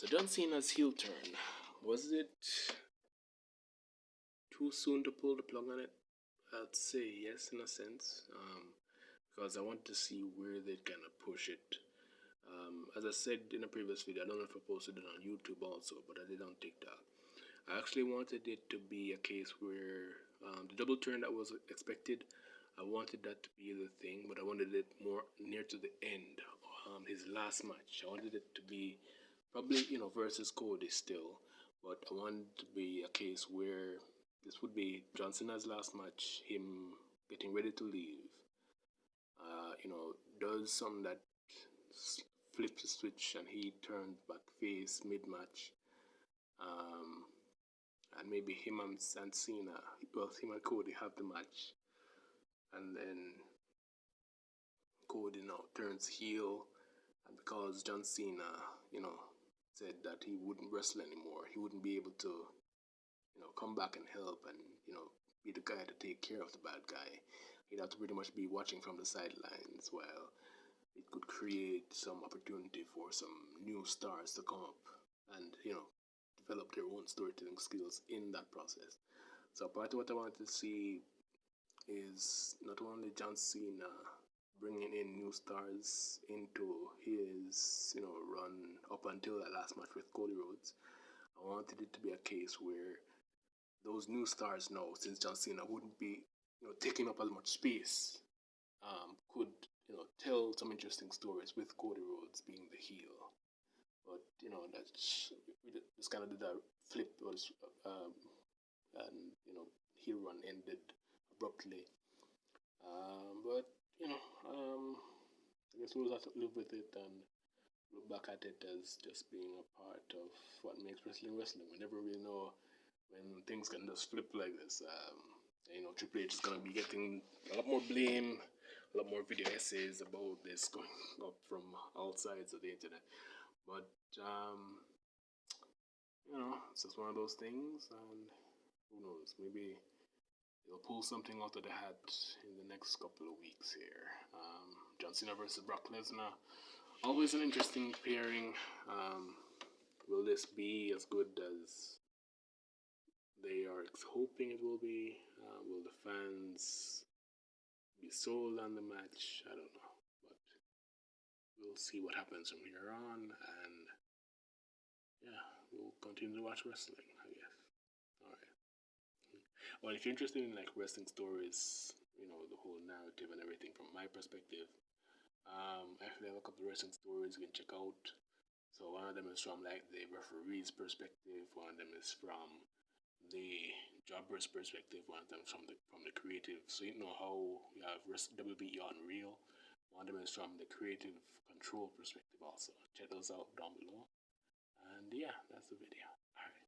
So John Cena's heel turn. Was it too soon to pull the plug on it? I'd say yes in a sense, because I want to see where they kind of push it. As I said in a previous video, I don't know if I posted it on YouTube also, but I did on TikTok. I actually wanted it to be a case where the double turn that was expected, I wanted that to be the thing, but I wanted it more near to the end, his last match. I wanted it to be probably, versus Cody still, but I wanted it to be a case where this would be John Cena's last match, him getting ready to leave. Does something that flips the switch and he turns back face mid match. Um, and maybe him and Cena, him and Cody have the match, and then Cody now turns heel, and because John Cena, said that he wouldn't wrestle anymore, he wouldn't be able to, come back and help and be the guy to take care of the bad guy. He'd have to pretty much be watching from the sidelines while it could create some opportunity for some new stars to come up and develop their own storytelling skills in that process. So part of what I wanted to see is not only John Cena bringing in new stars into his run up until that last match with Cody Rhodes. I wanted it to be a case where those new stars now, since John Cena wouldn't be taking up as much space, could tell some interesting stories with Cody Rhodes being the heel. But that's just kind of did a flip was and heel run ended abruptly. But I guess we'll have to live with it and look back at it as just being a part of what makes wrestling wrestling. We never really know when things can just flip like this. Triple H is gonna be getting a lot more blame, a lot more video essays about this going up from all sides of the internet. But it's just one of those things, and who knows? Maybe they'll pull something out of the hat in the next couple of weeks here. John Cena versus Brock Lesnar, always an interesting pairing. Will this be as good as they are hoping it will be? Will the fans be sold on the match? I don't know, but we'll see what happens from here on, and yeah, we'll continue to watch wrestling, I guess. All right. Well, if you're interested in like wrestling stories, the whole narrative and everything from my perspective, I actually have a couple of wrestling stories you can check out. So one of them is from like the referee's perspective, one of them is from the jobber's perspective, one of them from the creative. So you know how we have WBE Unreal. One of them is from the creative control perspective also. Check those out down below. And yeah, that's the video. Alright.